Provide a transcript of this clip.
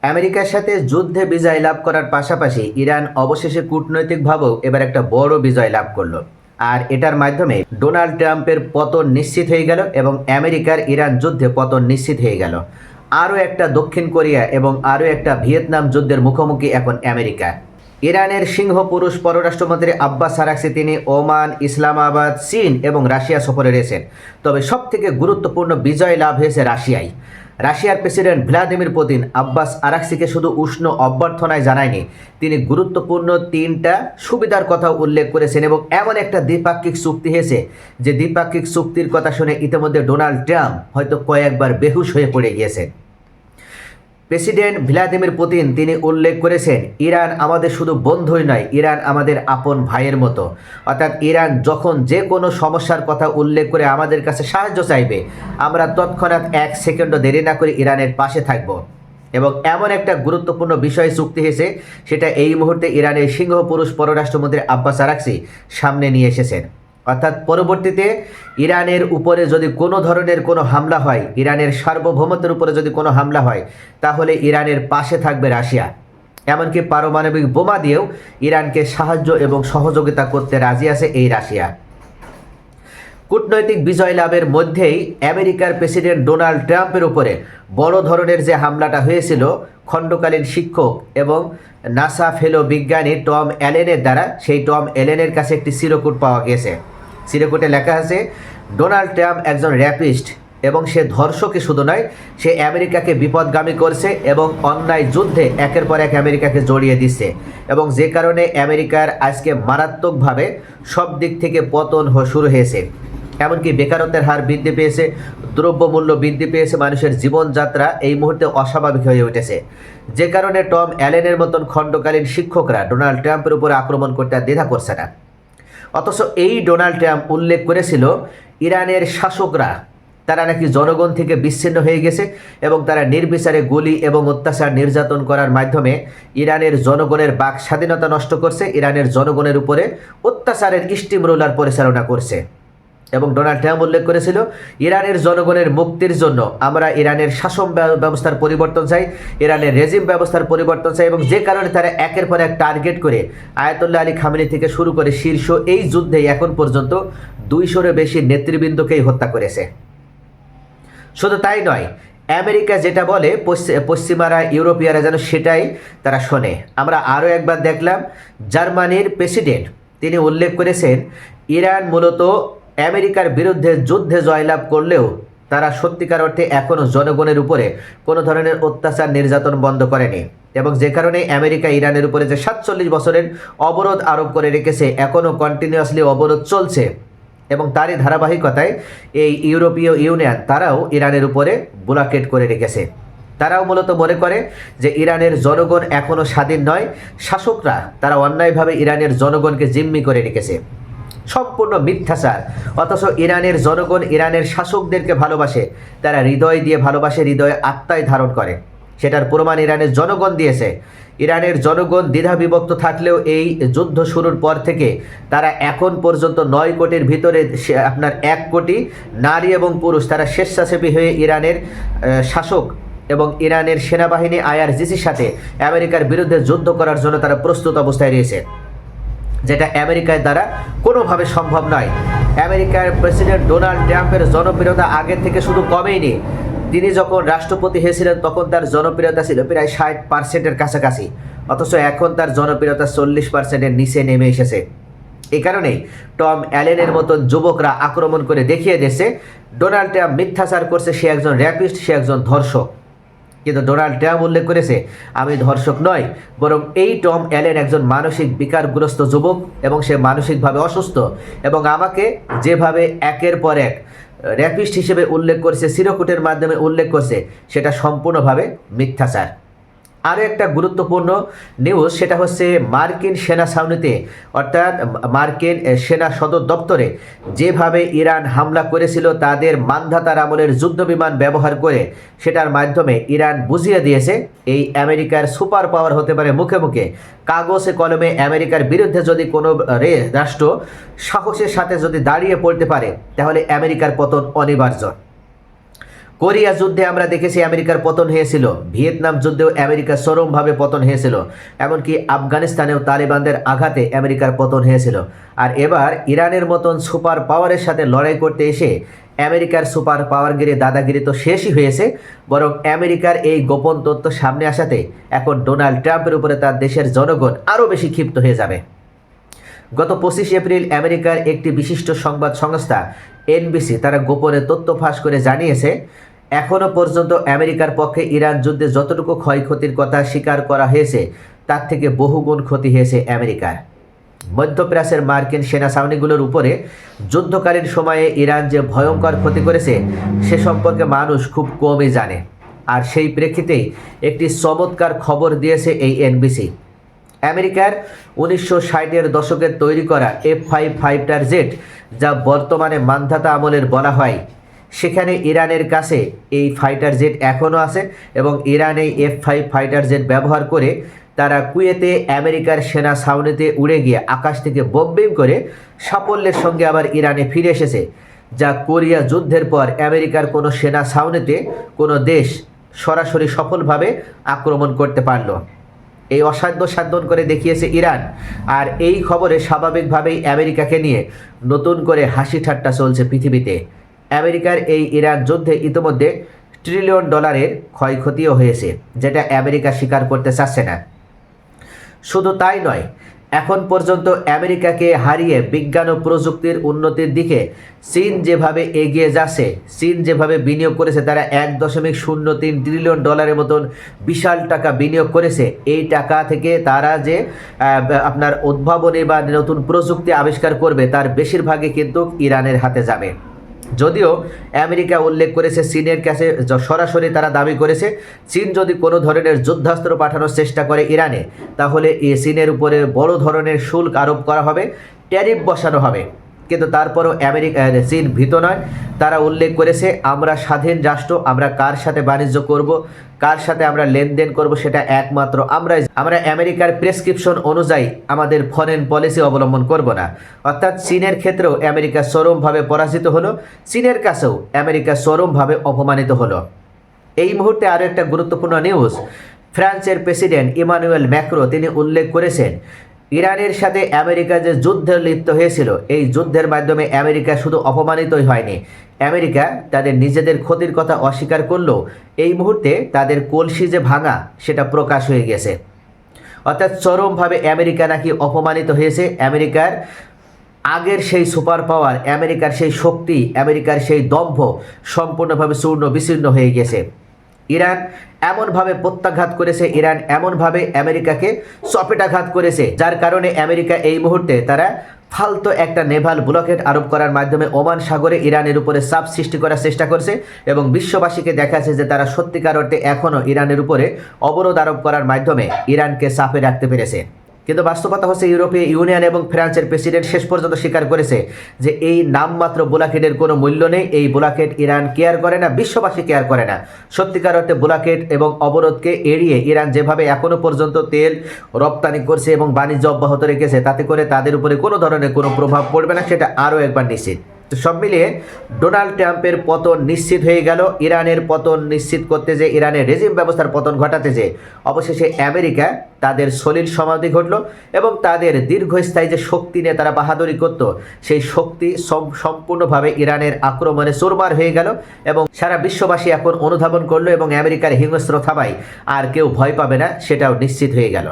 আমেরিকার সাথে যুদ্ধে বিজয় লাভ করার পাশাপাশি ইরান অবশেষে কূটনৈতিকভাবেও এবার একটা বড় বিজয় লাভ করলো। আর এটার মাধ্যমে ডোনাল্ড ট্রাম্পের পতন নিশ্চিত হয়ে গেল এবং আমেরিকার ইরান যুদ্ধে পতন নিশ্চিত হয়ে গেল। আরও একটা দক্ষিণ কোরিয়া এবং আরও একটা ভিয়েতনাম যুদ্ধের মুখোমুখি এখন আমেরিকা। ইরানের সিংহ পুরুষ পররাষ্ট্রমন্ত্রী আব্বাস আরাকচি তিনি ওমান, ইসলামাবাদ, চীন এবং রাশিয়া সফরে রয়েছেন। তবে সবথেকে গুরুত্বপূর্ণ বিজয় লাভ হয়েছে রাশিয়ায়। রাশিয়ার প্রেসিডেন্ট ভ্লাদিমির পুতিন আব্বাস আরাকচিকে শুধু উষ্ণ অভ্যর্থনায় জানায়নি, তিনি গুরুত্বপূর্ণ 3টা সুবিধার কথা উল্লেখ করেছেন এবং এমন একটা দ্বিপাক্ষিক চুক্তি হয়েছে যে দ্বিপাক্ষিক চুক্তির কথা শুনে ইতিমধ্যে ডোনাল্ড ট্রাম্প হয়তো কয়েকবার বেহুশ হয়ে পড়ে গিয়েছেন। প্রেসিডেন্ট ভ্লাদিমির পুতিন তিনি উল্লেখ করেছেন, ইরান আমাদের শুধু বন্ধুই নয়, ইরান আমাদের আপন ভাইয়ের মতো। অর্থাৎ ইরান যখন যে কোনো সমস্যার কথা উল্লেখ করে আমাদের কাছে সাহায্য চাইবে, আমরা তৎক্ষণাৎ 1 সেকেন্ডও দেরি না করে ইরানের পাশে থাকব। এবং এমন একটা গুরুত্বপূর্ণ বিষয় চুক্তি হয়েছে, সেটা এই মুহূর্তে ইরানের সিংহ পুরুষ পররাষ্ট্রমন্ত্রী আব্বাস আরাকচি সামনে নিয়ে এসেছেন। অর্থাৎ পরবর্তীতে ইরানের উপরে যদি কোনো ধরনের কোনো হামলা হয়, ইরানের সার্বভৌমত্বের উপরে যদি কোনো হামলা হয়, তাহলে ইরানের পাশে থাকবে রাশিয়া। এমনকি পারমাণবিক বোমা দিয়েও ইরানকে সাহায্য এবং সহযোগিতা করতে রাজি আছে এই রাশিয়া। কূটনৈতিক বিজয় লাভের মধ্যেই আমেরিকার প্রেসিডেন্ট ডোনাল্ড ট্রাম্পের উপরে বড় ধরনের যে হামলাটা হয়েছিল খণ্ডকালীন শিক্ষক এবং নাসা ফেলো বিজ্ঞানী টম অ্যালেনের দ্বারা, সেই টম অ্যালেনের কাছে একটি চিরকুট পাওয়া গেছে। চিরকুটে লেখা আছে, ডোনাল্ড ট্রাম্প একজন র্যাপিস্ট এবং সে ধর্ষকই শুধু নয়, সে আমেরিকাকে বিপদগামী করছে এবং অন্যায় যুদ্ধে একের পর এক আমেরিকাকে জড়িয়ে দিচ্ছে এবং যে কারণে আমেরিকার আজকে মারাত্মকভাবে সব দিক থেকে পতন শুরু হয়েছে। এমনকি বেকারত্বের হার বৃদ্ধি পেয়েছে, দ্রব্যমূল্য বৃদ্ধি পেয়েছে, মানুষের জীবনযাত্রা এই মুহূর্তে অস্বাভাবিক হয়ে উঠেছে। যে কারণে টম অ্যালেনের মতন খণ্ডকালীন শিক্ষকরা ডোনাল্ড ট্রাম্পের উপরে আক্রমণ করতে দ্বিধা করছে না। অথচ এই ডোনাল্ড ট্রাম্প উল্লেখ করেছিল, ইরানের শাসকরা তারা নাকি জনগণ থেকে বিচ্ছিন্ন হয়ে গেছে এবং তারা নির্বিচারে গুলি এবং অত্যাচার নির্যাতন করার মাধ্যমে ইরানের জনগণের বাক স্বাধীনতা নষ্ট করছে, ইরানের জনগণের উপরে অত্যাচারের স্টিম রোলার পরিচালনা করছে। এবং ডোনাল্ড ট্রাম্প উল্লেখ করেছিল, ইরানের জনগণের মুক্তির জন্য আমরা ইরানের শাসন ব্যবস্থার পরিবর্তন চাই, ইরানের রেজিম ব্যবস্থার পরিবর্তন চাই। এবং যে কারণে তারা একের পর এক টার্গেট করে আয়াতুল্লাহ আলী খামেনি থেকে শুরু করে শীর্ষ এই যুদ্ধে এখন পর্যন্ত 200-এর বেশি নেতৃবৃন্দকেই হত্যা করেছে। শুধু তাই নয়, আমেরিকা যেটা বলে পশ্চিমারা ইউরোপীয়রা যেন সেটাই তারা শোনে। আমরা আরও একবার দেখলাম, জার্মানির প্রেসিডেন্ট তিনি উল্লেখ করেছেন, ইরান মূলত আমেরিকার বিরুদ্ধে যুদ্ধে জয়লাভ করলেও তারা সত্যিকার অর্থে এখনও জনগণের উপরে কোনো ধরনের অত্যাচার নির্যাতন বন্ধ করেনি এবং যে কারণে আমেরিকা ইরানের উপরে যে 47 বছরের অবরোধ আরোপ করে রেখেছে, এখনও কন্টিনিউয়াসলি অবরোধ চলছে। এবং তারই ধারাবাহিকতায় এই ইউরোপীয় ইউনিয়ন তারাও ইরানের উপরে ব্লকেট করে রেখেছে। তারাও মূলত মনে করে যে ইরানের জনগণ এখনও স্বাধীন নয়, শাসকরা তারা অন্যায়ভাবে ইরানের জনগণকে জিম্মি করে রেখেছে। সম্পূর্ণ মিথ্যাচার। অথচ ইরানের জনগণ ইরানের শাসকদেরকে ভালোবাসে, তারা হৃদয় দিয়ে ভালোবাসে, হৃদয়ে আত্মায় ধারণ করে। সেটার প্রমাণ ইরানের জনগণ দিয়েছে। ইরানের জনগণ দ্বিধাবিভক্ত থাকলেও এই যুদ্ধ শুরুর পর থেকে তারা এখন পর্যন্ত 9 কোটির ভিতরে আপনার 1 কোটি নারী এবং পুরুষ তারা স্বেচ্ছাসেবী হয়ে ইরানের শাসক এবং ইরানের সেনাবাহিনী IRGCর সাথে আমেরিকার বিরুদ্ধে যুদ্ধ করার জন্য তারা প্রস্তুত অবস্থায় রয়েছে, যেটা আমেরিকার দ্বারা কোনোভাবে সম্ভব নয়। আমেরিকার প্রেসিডেন্ট ডোনাল্ড ট্রাম্পের জনপ্রিয়তা আগের থেকে শুধু কমেইনি, তিনি যখন রাষ্ট্রপতি হয়েছিলেন তখন তার জনপ্রিয়তা ছিল প্রায় 60%-এর কাছাকাছি, অথচ এখন তার জনপ্রিয়তা 40%-এর নিচে নেমে এসেছে। এই কারণেই টম অ্যালেনের মতন যুবকরা আক্রমণ করে দেখিয়ে দিয়েছে ডোনাল্ড ট্রাম্প মিথ্যাচার করছে, সে একজন র্যাপিস্ট, সে একজন ধর্ষক। কিন্তু ডোনাল্ড ট্রাম্প উল্লেখ করেছে, আমি ধর্ষক নয়, বরং এই টম অ্যালেন একজন মানসিক বিকারগ্রস্ত যুবক এবং সে মানসিকভাবে অসুস্থ এবং আমাকে যেভাবে একের পর এক র্যাপিস্ট হিসেবে উল্লেখ করছে, চিরকুটের মাধ্যমে উল্লেখ করছে, সেটা সম্পূর্ণভাবে মিথ্যাচার। আরও একটা গুরুত্বপূর্ণ নিউজ, সেটা হচ্ছে মার্কিন সেনা ছাউনিতে অর্থাৎ মার্কিন সেনা সদর দপ্তরে যেভাবে ইরান হামলা করেছিল তাদের মানধাতার আমলের যুদ্ধবিমান ব্যবহার করে, সেটার মাধ্যমে ইরান বুঝিয়ে দিয়েছে এই আমেরিকার সুপার পাওয়ার হতে পারে মুখে মুখে, কাগজে কলমে আমেরিকার বিরুদ্ধে যদি কোনো রাষ্ট্র সাহসের সাথে যদি দাঁড়িয়ে পড়তে পারে তাহলে আমেরিকার পতন অনিবার্য। কোরিয়া যুদ্ধে আমরা দেখেছি আমেরিকার পতন হয়েছিল, ভিয়েতনাম যুদ্ধেও আমেরিকার চরমভাবে পতন হয়েছিল, এমনকি আফগানিস্তানেও তালিবানদের আঘাতে আমেরিকার পতন হয়েছিল। আর এবার ইরানের মতন সুপার পাওয়ারের সাথে লড়াই করতে এসে আমেরিকার সুপার পাওয়ারগিরি দাদাগিরি তো শেষই হয়েছে, বরং আমেরিকার এই গোপন তথ্য সামনে আসাতে এখন ডোনাল্ড ট্রাম্পের উপরে তার দেশের জনগণ আরও বেশি ক্ষিপ্ত হয়ে যাবে। গত 25 এপ্রিল আমেরিকার একটি বিশিষ্ট সংবাদ সংস্থা এনবিসি তারা গোপনে তথ্য ফাঁস করে জানিয়েছে, এখনও পর্যন্ত আমেরিকার পক্ষে ইরান যুদ্ধে যতটুকু ক্ষয়ক্ষতির কথা স্বীকার করা হয়েছে তার থেকে বহুগুণ ক্ষতি হয়েছে আমেরিকার। মধ্যপ্রাচ্যের মার্কিন সেনা ছাউনিগুলোর উপরে যুদ্ধকালীন সময়ে ইরান যে ভয়ঙ্কর ক্ষতি করেছে সে সম্পর্কে মানুষ খুব কমই জানে। আর সেই প্রেক্ষিতেই একটি চমৎকার খবর দিয়েছে এই এনবিসি। আমেরিকার 1960-এর দশকের তৈরি করা F-5 ফাইটার জেট, যা বর্তমানে মান্ধাতা আমলের বলা হয়, সেখানে ইরানের কাছে এই ফাইটার জেট এখনও আছে এবং ইরান এই F-5 ফাইটার জেট ব্যবহার করে তারা কুয়েতে আমেরিকার সেনা ছাউনিতে উড়ে গিয়ে আকাশ থেকে বোম্বিং করে সাফল্যের সঙ্গে আবার ইরানে ফিরে এসেছে, যা কোরিয়া যুদ্ধের পর আমেরিকার কোনো সেনা ছাউনিতে কোনো দেশ সরাসরি সফলভাবে আক্রমণ করতে পারল। এই অসাধ্য সাধন করে দেখিয়েছে ইরান। আর এই খবরে স্বাভাবিকভাবেই আমেরিকাকে নিয়ে নতুন করে হাসি ঠাট্টা চলছে পৃথিবীতে। আমেরিকার এই ইরান যুদ্ধে ইতিমধ্যে $1 ট্রিলিয়ন ক্ষয়ক্ষতিও হয়েছে, যেটা আমেরিকা স্বীকার করতে চাচ্ছে না। শুধু তাই নয়, এখন পর্যন্ত আমেরিকাকে হারিয়ে বিজ্ঞান ও প্রযুক্তির উন্নতির দিকে চীন যেভাবে এগিয়ে যাচ্ছে, চীন যেভাবে বিনিয়োগ করেছে, তারা $1.03 ট্রিলিয়ন মতন বিশাল টাকা বিনিয়োগ করেছে। এই টাকা থেকে তারা যে আপনার উদ্ভাবনী বা নতুন প্রযুক্তি আবিষ্কার করবে তার বেশিরভাগই কিন্তু ইরানের হাতে যাবে। যদিও আমেরিকা উল্লেখ করেছে চীনের কাছে সরাসরি তারা দাবি করেছে চীন যদি কোনো ধরনের যুদ্ধাস্ত্র পাঠানোর চেষ্টা করে ইরানে, তাহলে এই চীনের উপরে বড় ধরনের শুল্ক আরোপ করা হবে, ট্যারিফ বসানো হবে। কিন্তু তারপরও চীন ভীত নয়। তারা উল্লেখ করেছে আমরা স্বাধীন রাষ্ট্র, আমরা কার সাথে বাণিজ্য করব, কার সাথে আমরা লেনদেন করব সেটা একমাত্র আমরা আমেরিকার প্রেসক্রিপশন অনুযায়ী আমাদের ফরেন পলিসি অবলম্বন করব না। অর্থাৎ চীনের ক্ষেত্রেও আমেরিকা চরমভাবে পরাজিত হলো, চীনের কাছেও আমেরিকা চরমভাবে অপমানিত হলো। এই মুহূর্তে আরও একটা গুরুত্বপূর্ণ নিউজ, ফ্রান্সের প্রেসিডেন্ট ইমানুয়েল ম্যাক্রো তিনি উল্লেখ করেছেন ইরানের সাথে আমেরিকা যে যুদ্ধে লিপ্ত হয়েছিল, এই যুদ্ধের মাধ্যমে আমেরিকা শুধু অপমানিতই হয়নি, আমেরিকা তাদের নিজেদের ক্ষতির কথা অস্বীকার করলেও এই মুহূর্তে তাদের কলসি যে ভাঙা সেটা প্রকাশ হয়ে গেছে। অর্থাৎ চরমভাবে আমেরিকা নাকি অপমানিত হয়েছে। আমেরিকার আগের সেই সুপার পাওয়ার, আমেরিকার সেই শক্তি, আমেরিকার সেই দম্ভ সম্পূর্ণভাবে চূর্ণ বিচূর্ণ হয়ে গেছে। ইরান এমনভাবে প্রত্যাঘাত করেছে, ইরান এমনভাবে আমেরিকাকে চপেটাঘাত করেছে, যার কারণে আমেরিকা এই মুহূর্তে তারা ফালতু একটা নেভাল ব্লকেট আরোপ করার মাধ্যমে ওমান সাগরে ইরানের উপরে চাপ সৃষ্টি করার চেষ্টা করছে এবং বিশ্ববাসীকে দেখাচ্ছে যে তারা সত্যিকার অর্থে এখনও ইরানের উপরে অবরোধ আরোপ করার মাধ্যমে ইরানকে চাপে রাখতে পেরেছে। কিন্তু বাস্তবতা হচ্ছে ইউরোপীয় ইউনিয়ন এবং ফ্রান্সের প্রেসিডেন্ট শেষ পর্যন্ত স্বীকার করেছে যে এই নামমাত্র ব্লকেটের কোনো মূল্য নেই। এই ব্লকেট ইরান কেয়ার করে না, বিশ্ববাসী কেয়ার করে না। সত্যিকার অর্থে ব্লকেট এবং অবরোধকে এড়িয়ে ইরান যেভাবে এখনও পর্যন্ত তেল রপ্তানি করছে এবং বাণিজ্য অব্যাহত রেখেছে, তাতে করে তাদের উপরে কোনো ধরনের কোনো প্রভাব পড়বে না, সেটা আরও একবার নিশ্চিত। তো সব মিলিয়ে ডোনাল্ড ট্রাম্পের পতন নিশ্চিত হয়ে গেল। ইরানের পতন নিশ্চিত করতে যে, ইরানের রেজিম ব্যবস্থার পতন ঘটাতে যে অবশেষে আমেরিকা তাদের সলিল সমাধি ঘটল এবং তাদের দীর্ঘস্থায়ী যে শক্তি নিয়ে তারা বাহাদুরি করত, সেই শক্তি সম্পূর্ণভাবে ইরানের আক্রমণে চুরমার হয়ে গেল এবং সারা বিশ্ববাসী এখন অনুধাবন করলো এবং আমেরিকার হিংস্র থাবায় আর কেউ ভয় পাবে না, সেটাও নিশ্চিত হয়ে গেল।